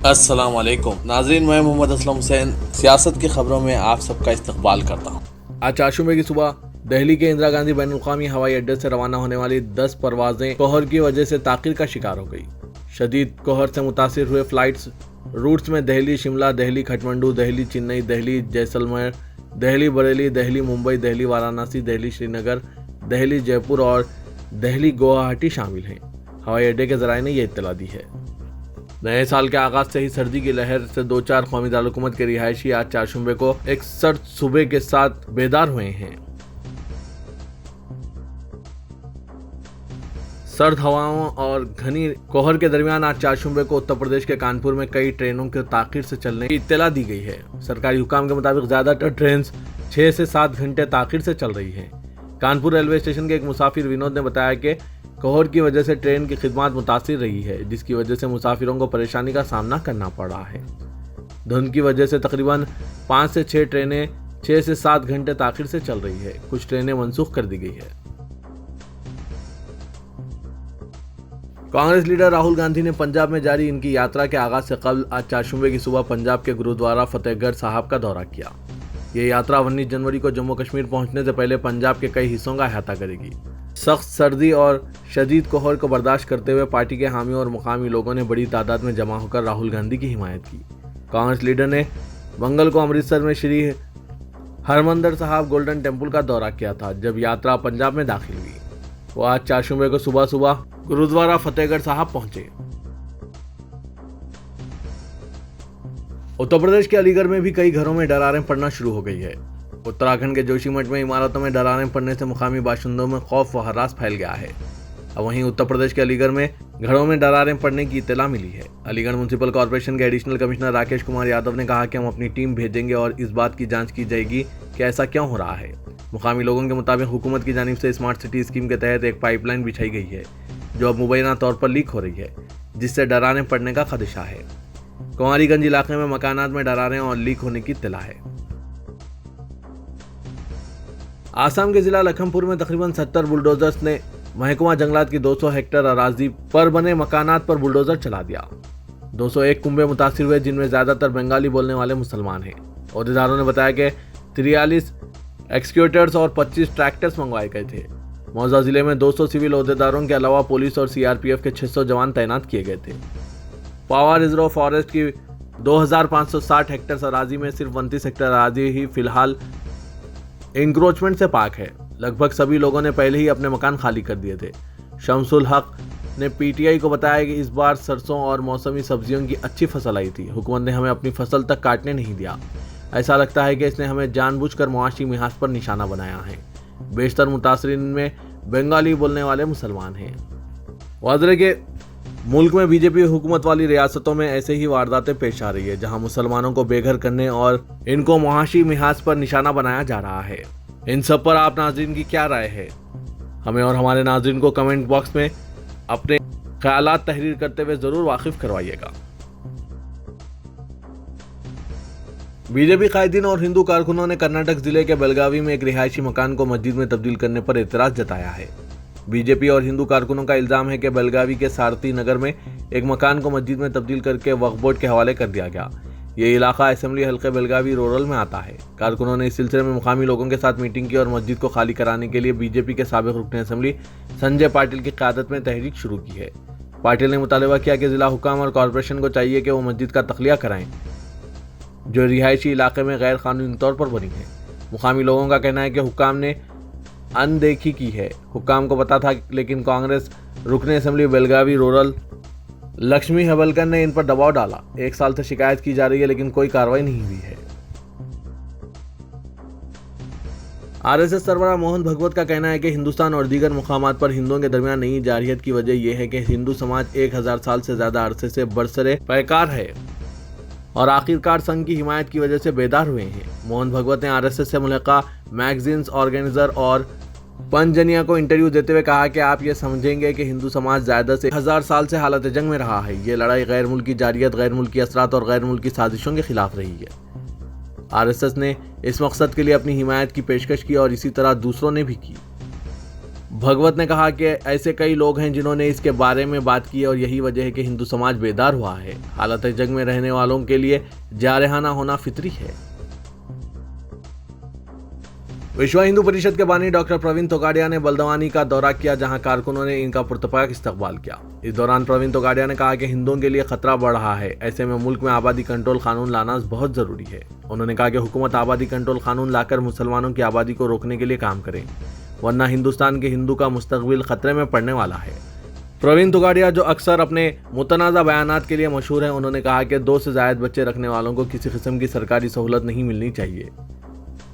अस्सलाम वालेकुम नाजरीन, मैं मोहम्मद असलम हुसैन सियासत की खबरों में आप सबका इस्तकबाल करता हूँ। आज चारशंबे की सुबह दिल्ली के इंदिरा गांधी बैनुल-अक़वामी हवाई अड्डे से रवाना होने वाली 10 परवाजें कोहर की वजह से ताख़ीर का शिकार हो गई। शदीद कोहर से मुतासिर हुए फ्लाइट्स रूट्स में दिल्ली शिमला, दिल्ली खटमंडू, दिल्ली चेन्नई, दिल्ली जैसलमेर, दिल्ली बरेली, दिल्ली मुंबई, दिल्ली वाराणसी, दिल्ली श्रीनगर, दिल्ली जयपुर और दिल्ली गुवाहाटी शामिल हैं। हवाई अड्डे के जराये ने यह इत्तला दी है। नए साल के आगाज से ही सर्दी की लहर से दो चार कौमी दारुलहुकूमत के रिहायशी आज चारशंबे को एक सर्द सुबह के साथ बेदार हुए हैं। सर्द हवाओं और घनी कोहर के दरमियान आज चारशंबे को उत्तर प्रदेश के कानपुर में कई ट्रेनों के ताख़ीर से चलने की इत्तला दी गई है। सरकारी हुकाम के मुताबिक ज्यादातर ट्रेन 6 से 7 घंटे ताख़ीर से चल रही हैं। कानपुर रेलवे स्टेशन के एक मुसाफिर विनोद ने बताया कि कोहर की वजह से ट्रेन की खिदमत मुतासिर रही है, जिसकी वजह से मुसाफिरों को परेशानी का सामना करना पड़ रहा है। धुंध की वजह से तकरीबन 5 से 6 ट्रेनें 6 से 7 घंटे ताख़ीर से चल रही है। कुछ ट्रेनें मनसूख कर दी गई है। कांग्रेस लीडर राहुल गांधी ने पंजाब में जारी इनकी यात्रा के आगाज से कबल आज चारशंबे की सुबह पंजाब के गुरुद्वारा फतेहगढ़ साहब का दौरा किया। यह यात्रा 19 जनवरी को जम्मू कश्मीर पहुंचने से पहले पंजाब के कई हिस्सों का अहाता करेगी। सख्त सर्दी और शदीद कोहर को बर्दाश्त करते हुए पार्टी के हामियों और मुकामी लोगों ने बड़ी तादाद में जमा होकर राहुल गांधी की हिमायत की। कांग्रेस लीडर ने मंगल को अमृतसर में श्री हरमंदिर साहब गोल्डन टेम्पल का दौरा किया था, जब यात्रा पंजाब में दाखिल हुई। वो आज चारशंबे को सुबह सुबह गुरुद्वारा फतेहगढ़ साहब पहुंचे। उत्तर प्रदेश के अलीगढ़ में भी कई घरों में दरारें पड़ना शुरू हो गई है। उत्तराखंड के जोशीमठ में इमारतों में दरारें पड़ने से मुकामी बाशिंदों में खौफ व हरास फैल गया है। अब वहीं उत्तर प्रदेश के अलीगढ़ में घरों में दरारें पड़ने की इत्तला मिली है। अलीगढ़ म्युनिसिपल कॉर्पोरेशन के एडिशनल कमिश्नर राकेश कुमार यादव ने कहा कि हम अपनी टीम भेजेंगे और इस बात की जांच की जाएगी कि ऐसा क्यों हो रहा है। मुकामी लोगों के मुताबिक हुकूमत की जानिब से स्मार्ट सिटी स्कीम के तहत एक पाइपलाइन बिछाई गई है, जो अब मुबैना तौर पर लीक हो रही है, जिससे दरारें पड़ने का खदशा है। कुंवारीगंज इलाके में मकानात में दरारें और लीक होने की इत्तला है। आसाम के जिला लखनपुर में तकरीबन 70 बुलडोजर्स ने महकमा जंगलात की 200 हेक्टेयर अराजी पर बने मकानात पर बुलडोजर चला दिया। 201 कुंबे मुतासिर हुए, जिनमें ज्यादातर बंगाली बोलने वाले मुसलमान हैं। अहदेदारों ने बताया कि 43 एक्सक्यूटर्स और 25 ट्रैक्टर्स मंगवाए गए थे। मौजा जिले में 200 सिविल अहदेदारों के अलावा पुलिस और सीआरपीएफ के 600 जवान तैनात किए गए थे। पावा रिजर्व फॉरेस्ट की 2560 हेक्टेयर अराजी में सिर्फ 29 हेक्टेयर अराजी ही फिलहाल इंक्रोचमेंट से पाक है। लगभग सभी लोगों ने पहले ही अपने मकान खाली कर दिए थे। शमसुल हक ने पीटीआई को बताया कि इस बार सरसों और मौसमी सब्जियों की अच्छी फसल आई थी। हुकूमत ने हमें अपनी फसल तक काटने नहीं दिया। ऐसा लगता है कि इसने हमें जानबूझकर मुआशी मिहाज पर निशाना बनाया है। बेशतर मुतासरीन में बंगाली बोलने वाले मुसलमान हैं। वाज़ेह के मुल्क में बीजेपी हुकूमत वाली रियासतों में ऐसे ही वारदातें पेश आ रही है, जहां मुसलमानों को बेघर करने और इनको मुआशी मिहाज पर निशाना बनाया जा रहा है। इन सब पर आप नाज़रीन की क्या राय है? हमें और हमारे नाज़रीन को कमेंट बॉक्स में अपने ख्यालात तहरीर करते हुए जरूर वाकिफ करवाइएगा। बीजेपी कायदीन और हिंदू कारकुनों ने कर्नाटक जिले के बेलगावी में एक रिहायशी मकान को मस्जिद में तब्दील करने पर एतराज जताया है। बीजेपी और हिंदू कारकुनों का इल्जाम है कि बेलगावी के सारथी नगर में एक मकान को मस्जिद में तब्दील करके वक्फ बोर्ड के हवाले कर दिया गया। ये इलाका असेंबली हल्के बेलगावी रूरल में आता है। कारकुनों ने इस सिलसिले में मुकामी लोगों के साथ मीटिंग की और मस्जिद को खाली कराने के लिए बीजेपी के साबिक रुकन असेंबली संजय पाटिल की क़यादत में तहरीक शुरू की है। पाटिल ने मुतालबा किया कि जिला हुकाम और कॉरपोरेशन को चाहिए कि वो मस्जिद का तख्लिया कराएं, जो रिहायशी इलाके में गैर कानूनी तौर पर बनी है। मुकामी लोगों का कहना है कि हुकाम ने अनदेखी की है। हुकाम को पता था, लेकिन कांग्रेस रुकन असेंबली बेलगावी रूरल लक्ष्मी हेबलकर ने इन पर दबाव डाला। 1 साल से शिकायत की जा रही है, लेकिन कोई कार्रवाई नहीं हुई है। आरएसएस सरबराह मोहन भगवत का कहना है कि हिंदुस्तान और दीगर मुकामात पर हिंदुओं के दरमियान नई जारहियत की वजह यह है कि हिंदू समाज 1000 साल से ज्यादा अरसे से बरसरे पैकार है और आखिरकार संघ की हिमायत की वजह से बेदार हुए हैं। मोहन भगवत ने आरएसएस से मुल्का मैगजीन्स ऑर्गेनाइजर और पंजनिया को इंटरव्यू देते हुए कहा कि आप ये समझेंगे कि हिंदू समाज ज्यादा से 1000 साल से हालत जंग में रहा है। ये लड़ाई गैर मुल्की जारियत, गैर मुल्की असरात और गैर मुल्की साजिशों के खिलाफ रही है। आरएसएस ने इस मकसद के लिए अपनी हिमायत की पेशकश की और इसी तरह दूसरों ने भी की। भगवत ने कहा कि ऐसे कई लोग हैं जिन्होंने इसके बारे में बात की है और यही वजह है कि हिंदू समाज बेदार हुआ है। हालांकि जग में रहने वालों के लिए जारहाना होना फितरी है। विश्व हिंदू परिषद के बानी डॉक्टर प्रवीण तोगाड़िया ने बलदवानी का दौरा किया, जहां कारकुनों ने इनका पुरतपाक इस्तकबाल किया। इस दौरान प्रवीण तोगाड़िया ने कहा कि हिंदुओं के लिए खतरा बढ़ रहा है, ऐसे में मुल्क में आबादी कंट्रोल कानून लाना बहुत जरूरी है। उन्होंने कहा कि हुकूमत आबादी कंट्रोल कानून लाकर मुसलमानों की आबादी को रोकने के लिए काम करे, वरना हिंदुस्तान के हिंदू का मुस्तकबिल खतरे में पड़ने वाला है। प्रवीण तोगाड़िया, जो अक्सर अपने मुतनाज़ा बयानात के लिए मशहूर हैं, उन्होंने कहा कि 2 से ज़ायद बच्चे रखने वालों को किसी किस्म की सरकारी सहूलत नहीं मिलनी चाहिए।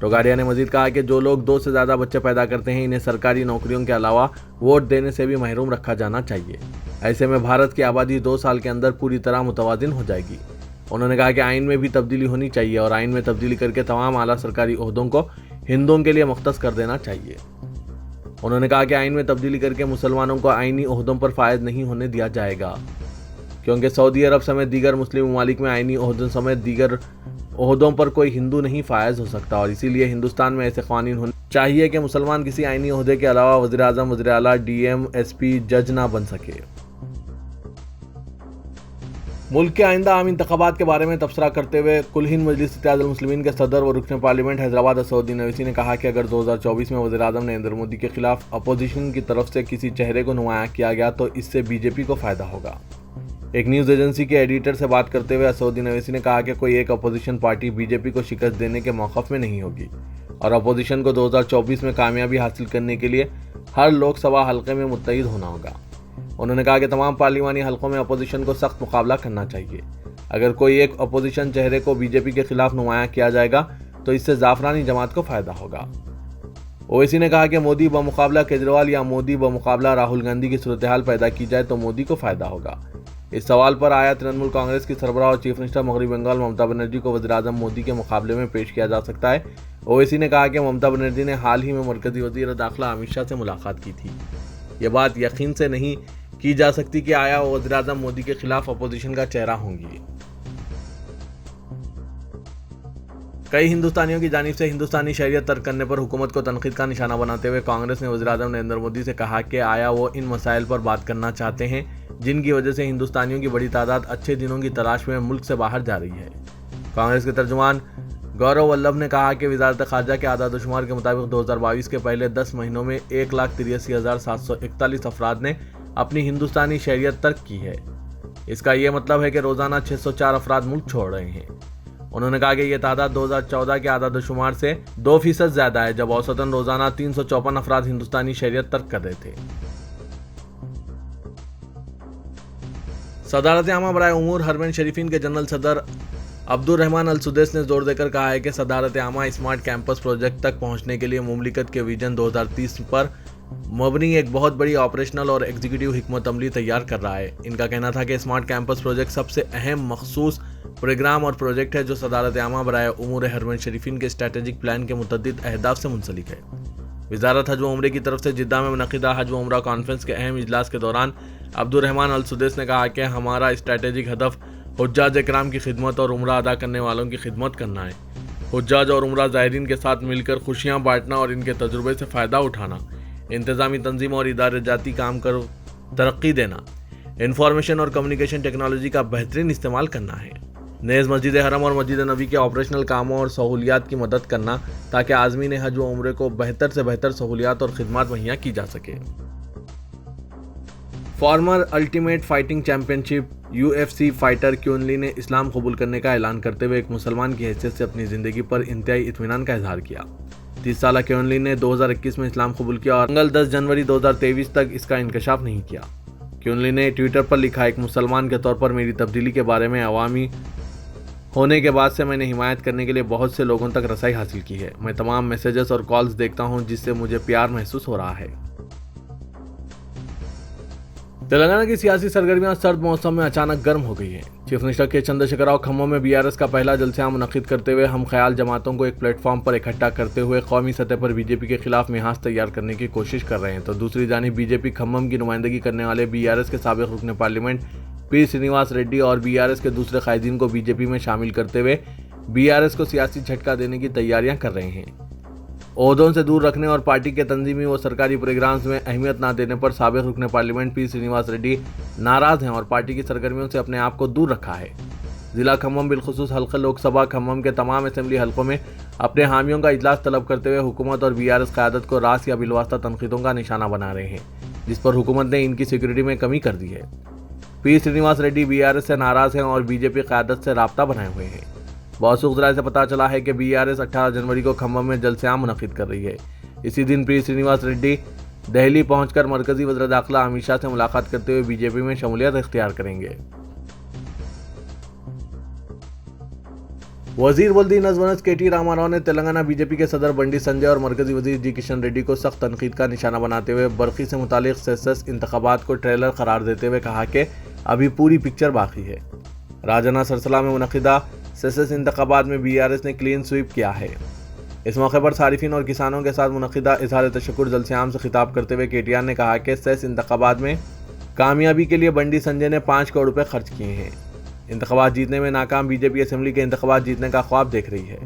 तोगाड़िया ने मजीद कहा कि जो लोग 2 से ज़्यादा बच्चे पैदा करते हैं, इन्हें सरकारी नौकरियों के अलावा वोट देने से भी महरूम रखा जाना चाहिए। ऐसे में भारत की आबादी 2 साल के अंदर पूरी तरह मुतवाज़िन हो जाएगी। उन्होंने कहा कि आइन में भी तब्दीली होनी चाहिए और आइन में तब्दीली करके तमाम आला सरकारी ओहदों को हिंदुओं के लिए मुख्तस कर देना चाहिए। उन्होंने कहा कि आइन में तब्दीली करके मुसलमानों को आइनी ओहदों पर फायद नहीं होने दिया जाएगा, क्योंकि सऊदी अरब समेत दीगर मुस्लिम ममालिक में आइनी ओहदों समेत दीगर ओहदों पर कोई हिंदू नहीं फायज हो सकता और इसीलिए हिंदुस्तान में ऐसे कानून होने चाहिए कि मुसलमान किसी आइनी ओहदे के अलावा वज़ीर आज़म, वज़ीर आला, डीएम, एसपी, जज ना बन सके। मुल्क के आइंदा आम इंतखाबात के बारे में तबसरा करते हुए कुल हिंद मजलिस इत्तेहादुल मुस्लिमीन के सदर व रुकन पार्लियामेंट हैदराबाद असदुद्दीन अवैसी ने कहा कि अगर 2024 में वज़ीर आज़म नरेंद्र मोदी के खिलाफ अपोजिशन की तरफ से किसी चेहरे को नुमाया किया गया तो इससे बीजेपी को फायदा होगा। एक न्यूज़ एजेंसी के एडिटर से बात करते हुए असदुद्दीन अवैसी ने कहा कि कोई एक अपोजिशन पार्टी बीजेपी को शिकस्त देने के मौक़िफ़ में नहीं होगी और अपोजिशन को 2024 में कामयाबी हासिल करने के लिए हर लोकसभा हल्के में मुत्तहिद होना होगा। उन्होंने कहा कि तमाम पार्लिमानी हल्कों में अपोजिशन को सख्त मुकाबला करना चाहिए। अगर कोई एक अपोजिशन चेहरे को बीजेपी के खिलाफ नुमाया किया जाएगा तो इससे जाफरानी जमात को फायदा होगा। ओवैसी ने कहा कि मोदी बमुकाबला केजरीवाल या मोदी बमुकाबला राहुल गांधी की सूरत हाल पैदा की जाए तो मोदी को फायदा होगा। इस सवाल पर आया तृणमूल कांग्रेस की सरबराह और चीफ मिनिस्टर मगरबी बंगाल ममता बनर्जी को वज़ीर आज़म मोदी के मुकाबले में पेश किया जा सकता है। ओवैसी ने कहा कि ममता बनर्जी ने हाल ही में मरकजी वज़ीर दाखिला अमित शाह से मुलाकात की थी। ये बात यकीन से नहीं की जा सकती कि आया वो वज़ीर आज़म मोदी के खिलाफ अपोजिशन का चेहरा होंगी। कई हिंदुस्तानियों की जानिब से हिंदुस्तानी शरीयत तर्क करने पर हुकूमत को तनकीद का निशाना बनाते हुए कांग्रेस ने वज़ीर आज़म नरेंद्र मोदी से कहा कि आया वो इन मसाइल पर बात करना चाहते हैं जिनकी वजह से हिंदुस्तानियों की बड़ी तादाद अच्छे दिनों की तलाश में मुल्क से बाहर जा रही है। कांग्रेस के तर्जुमान गौरव वल्लभ ने कहा कि वज़ारत ख़ारजा के आदाद शुमार के मुताबिक 2022 के पहले 10 महीनों में 1,83,741 अफराद ने अपनी हिंदुस्तानी शरीयत तर्क की है। इसका यह मतलब है कि रोज़ाना 604 अफराद मुल्क छोड़ रहे हैं। उन्होंने कहा कि यह तादाद 2014 के आदाद शुमार से 2% ज़्यादा है, जब औसतन रोज़ाना 354 अफराद हिंदुस्तानी शरीयत तर्क कर रहे थे। सदारत आमा बराए उमूर हरमैन शरीफीन के जनरल सदर अब्दुर्रहमान अल सुदैस ने जोर देकर कहा है कि सदारत आमा स्मार्ट कैंपस प्रोजेक्ट तक पहुंचने के लिए मुमलिकत के विजन 2030 पर मबनी एक बहुत बड़ी ऑपरेशनल और एग्जीक्यूटिव हिकमत अमली तैयार कर रहा है। इनका कहना था कि स्मार्ट कैंपस प्रोजेक्ट सबसे अहम मखसूस प्रोग्राम और प्रोजेक्ट है जो सदारत आमा बराए उमूर हरमैन शरीफीन के स्ट्रेटेजिक प्लान के मुतअद्दिद अहदाफ से मुंसलिक है। वज़ारत हज व उम्रे की तरफ से जिद्दा में मुनक़िदा हज व उम्रा कॉन्फ्रेंस के अहम इजलास के दौरान अब्दुर्रहमान अल सुदैस ने कहा कि हमारा स्ट्रेटेजिक हदफ हुज्जाज इकराम की खिदमत और उम्रा अदा करने वालों की खिदमत करना है। हुज्जाज और उम्रा ज़ायरीन के साथ मिलकर खुशियाँ बांटना और इनके तजुर्बे से फ़ायदा उठाना, इंतज़ामी तंजीम और इदारे जाती काम कर तरक्की देना, इंफॉर्मेशन और कम्युनिकेशन टेक्नोलॉजी का बेहतरीन इस्तेमाल करना है। नेज़ मस्जिद हरम और मस्जिद नबी के ऑपरेशनल कामों और सहूलियात की मदद करना ताकि आज़मीन हज व उम्रे को बेहतर से बेहतर सहूलियात और खिदमत मुहैया की जा सके। Former ultimate fighting championship UFC fighter क्यून ली ने इस्लाम कबूल करने का ऐलान करते हुए एक मुसलमान की हैसियत से अपनी ज़िंदगी पर इंतहाई इत्मीनान का इजहार किया। 30 साला क्यून ली ने 2021 में इस्लाम कबूल किया और मंगल 10 जनवरी 2023 तक इसका इंकशाफ नहीं किया। क्यून ली ने ट्विटर पर लिखा, एक मुसलमान के तौर पर मेरी तब्दीली के बारे में अवामी होने के बाद से मैंने हिमायत करने के लिए बहुत से लोगों तक रसाई हासिल की है। मैं तमाम मैसेजेस और कॉल्स देखता हूं जिससे मुझे प्यार महसूस हो रहा है। तेलंगाना की सियासी सरगर्मियां सर्द मौसम में अचानक गर्म हो गई हैं। चीफ मिनिस्टर के चंद्रशेखर राव खम्मम में BRS का पहला जलसा मुनक़िद करते हुए हम ख्याल जमातों को एक प्लेटफॉर्म पर इकट्ठा करते हुए कौमी सतह पर बीजेपी के खिलाफ मिहाज तैयार करने की कोशिश कर रहे हैं, तो दूसरी जानिब बीजेपी खम्मम की नुमाइंदगी करने वाले BRS के साबिक़ रुकन पार्लियामेंट P श्रीनिवास रेड्डी और BRS के दूसरे कायदीन को बीजेपी में शामिल करते हुए BRS को सियासी झटका देने की तैयारियां कर रहे हैं। ओहदों से दूर रखने और पार्टी के तंजीमी व सरकारी प्रोग्राम्स में अहमियत न देने पर साबिक रुकने पार्लियामेंट पी श्रीनिवास रेड्डी नाराज हैं और पार्टी की सरगर्मियों से अपने आप को दूर रखा है। जिला खम्मम बिलखुसूस हल्का लोकसभा खम्मम के तमाम असेंबली हल्कों में अपने हामियों का इजलास तलब करते हुए हुकूमत और बीआरएस क़यादत को रास या बिलवास्ता तनकीदों का निशाना बना रहे हैं, जिस पर हुकूमत ने इनकी सिक्योरिटी में कमी कर दी है। पी श्रीनिवास रेड्डी बीआरएस से नाराज हैं और बीजेपी क़यादत से राब्ता बनाए हुए हैं। मौसूख ज़राए से पता चला है कि बीआरएस 18 जनवरी को खम्मम में जलसे-आम मुनक़िद कर रही है। इसी दिन पी श्रीनिवास रेड्डी दिल्ली पहुंचकर मरकजी वज़ीर दाखिला अमित शाह से मुलाकात करते हुए बीजेपी में शमूलियत इख्तियार करेंगे। वजीर वल्दी नज़वनस के.टी. रामाराव ने तेलंगाना बीजेपी के सदर बंडी संजय और मरकजी वजीर जी किशन रेड्डी को सख्त तनकीद का निशाना बनाते हुए बरखी से मुतालिक सेसेस इंतखाबात को ट्रेलर करार देते हुए कहा कि अभी पूरी पिक्चर बाकी है। राजना सरसला में मुनक़िदा सेसेस इंतखाबात में बीआरएस ने क्लीन स्वीप किया है। इस मौके पर सारिफिन और किसानों के साथ मुनक़िदा इज़हार तशक्कुर जलसे-आम से खिताब करते हुए के.टी.आर. ने कहा कि सेस इंतखाबात में कामयाबी के लिए बंडी संजय ने 5 करोड़ रुपये खर्च किए हैं। इंतखाबात जीतने में नाकाम बीजेपी असेंबली के इंतखाबात जीतने का ख्वाब देख रही है।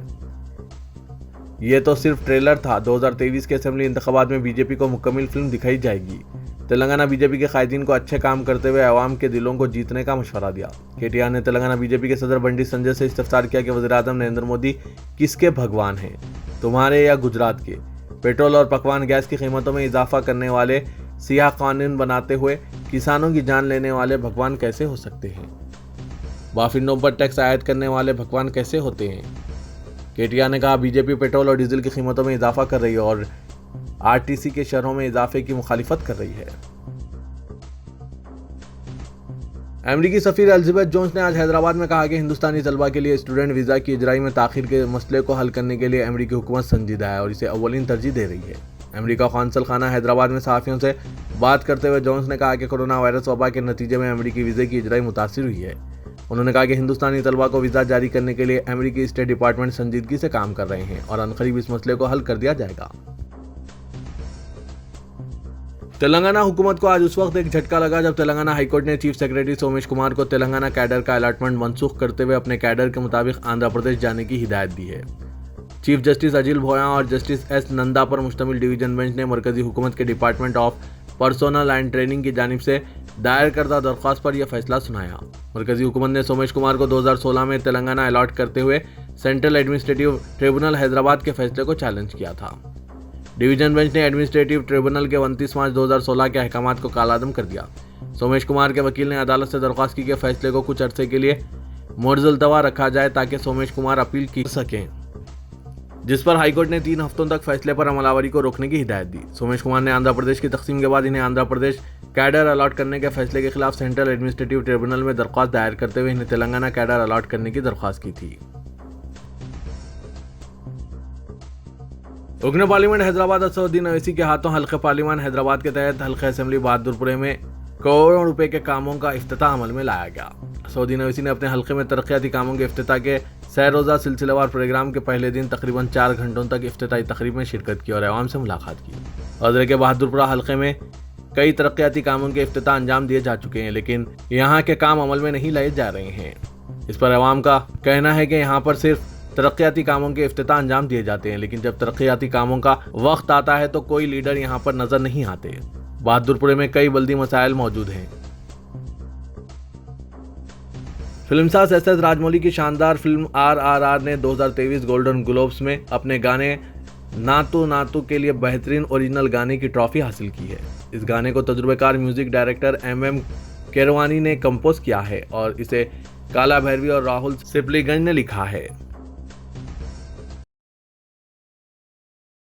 ये तो सिर्फ ट्रेलर था। 2023 के असेंबली इंतखाबात में बीजेपी को मुकम्मल फिल्म दिखाई जाएगी। तेलंगाना बीजेपी के कायदीन को अच्छे काम करते हुए अवाम के दिलों को जीतने का मशवरा दिया। के.टी.आर. ने तेलंगाना बीजेपी के सदर बंडी संजय से इस्तफसार किया कि वज़ीर-ए-आज़म नरेंद्र मोदी किसके भगवान हैं, तुम्हारे या गुजरात के? पेट्रोल और पकवान गैस की कीमतों में इजाफा करने वाले, सियाह कानून बनाते हुए किसानों की जान लेने वाले भगवान कैसे हो सकते हैं? बाफिंडों पर टैक्स आयद करने वाले भगवान कैसे होते हैं? के.टी.आर. ने कहा बीजेपी पेट्रोल और डीजल की कीमतों में इजाफा कर रही है और आरटीसी के शरहों में इजाफे की मुखालिफत कर रही है। अमेरिकी सफीर एलिजाबेथ जोन्स ने आज हैदराबाद में कहा कि हिंदुस्तानी तलबा के लिए स्टूडेंट वीज़ा की इजराई में ताखिर के मसले को हल करने के लिए अमेरिकी हुकूमत संजीदा है और इसे अव्वलीन तरजीह दे रही है। अमेरिका कौंसल खाना हैदराबाद में सहाफ़ियों से बात करते हुए जोन्स ने कहा कि कोरोना वायरस वबा के नतीजे में अमेरिकी वीज़े की इजराई मुतासिर हुई है। उन्होंने कहा कि हिंदुस्तानी तलबा को वीज़ा जारी करने के लिए अमेरिकी स्टेट डिपार्टमेंट संजीदगी से काम कर रहे हैं और अनकरीब इस मसले को हल कर दिया जाएगा। तेलंगाना हुकूमत को आज उस वक्त एक झटका लगा जब तेलंगाना हाईकोर्ट ने चीफ सेक्रेटरी सोमेश कुमार को तेलंगाना कैडर का अलॉटमेंट मनसूख करते हुए अपने कैडर के मुताबिक आंध्र प्रदेश जाने की हिदायत दी है। चीफ जस्टिस अजिल भोया और जस्टिस एस नंदा पर मुश्तमिल डिवीजन बेंच ने मरकजी हुकूमत के department of personnel and training की जानिब से दायर करदा दरख्वास्त पर यह फैसला सुनाया। मरकजी हुकूमत ने सोमेश कुमार को 2016 में तेलंगाना अलॉट करते हुए सेंट्रल एडमिनिस्ट्रेटिव ट्रिब्यूनल हैदराबाद के फैसले को चैलेंज किया था। डिवीजन बेंच ने एडमिनिस्ट्रेटिव ट्रिब्यूनल के 29 मार्च 2016 के अहकामात को कालादम कर दिया। सोमेश कुमार के वकील ने अदालत से दरख्वास्त की कि फैसले को कुछ अरसे के लिए मुअज्जलतवा रखा जाए ताकि सोमेश कुमार अपील कर सकें, जिस पर हाईकोर्ट ने 3 हफ्तों तक फैसले पर अमलावरी को रोकने की हिदायत दी। सोमेश कुमार ने आंध्र प्रदेश की तकसीम के बाद इन्हें आंध्र प्रदेश कैडर अलॉट करने के फैसले के खिलाफ सेंट्रल एडमिनिस्ट्रेटिव ट्रिब्यूनल में दरख्वास्त दायर करते हुए इन्हें तेलंगाना कैडर अलॉट करने की दरख्वास्त की थी। रुकन पार्लियामेंट हैदराबाद असदुद्दीन ओवैसी के हाथों हल्के पार्लियामेंट हैदराबाद के तहत हल्के असेंबली बहादुरपुरे में करोड़ों रुपए के कामों का इफ्तिताह अमल में लाया गया। असदुद्दीन ओवैसी ने अपने हल्के में तरक्याती कामों के इफ्तिताह के सह रोज़ा सिलसिलेवार प्रोग्राम के पहले दिन तकरीबन 4 घंटों तक इफ्तिताही तकरीब में शिरकत की और अवाम से मुलाकात की। वज़ीर के बहादुरपुरा हल्के में कई तरक्याती कामों के इफ्तिताह अंजाम दिए जा चुके हैं, लेकिन यहाँ के काम अमल में नहीं लाए जा रहे हैं। इस पर अवाम का कहना है कि यहाँ पर सिर्फ तरक्याती कामों के इफ्तिताह अंजाम दिए जाते हैं, लेकिन जब तरक्याती कामों का वक्त आता है तो कोई लीडर यहाँ पर नजर नहीं आते। बहादुरपुरे में कई बल्दी मसाइल मौजूद हैं। फिल्मसाज एस.एस. राजमौली की शानदार फिल्म RRR ने 2023 गोल्डन ग्लोब्स में अपने गाने नातू नातू के लिए बेहतरीन ओरिजिनल गाने की ट्रॉफी हासिल की है। इस गाने को तजुर्बेकार म्यूजिक डायरेक्टर MM केरवानी ने कंपोज किया है और इसे काला भैरवी और राहुल सिपलीगंज ने लिखा है।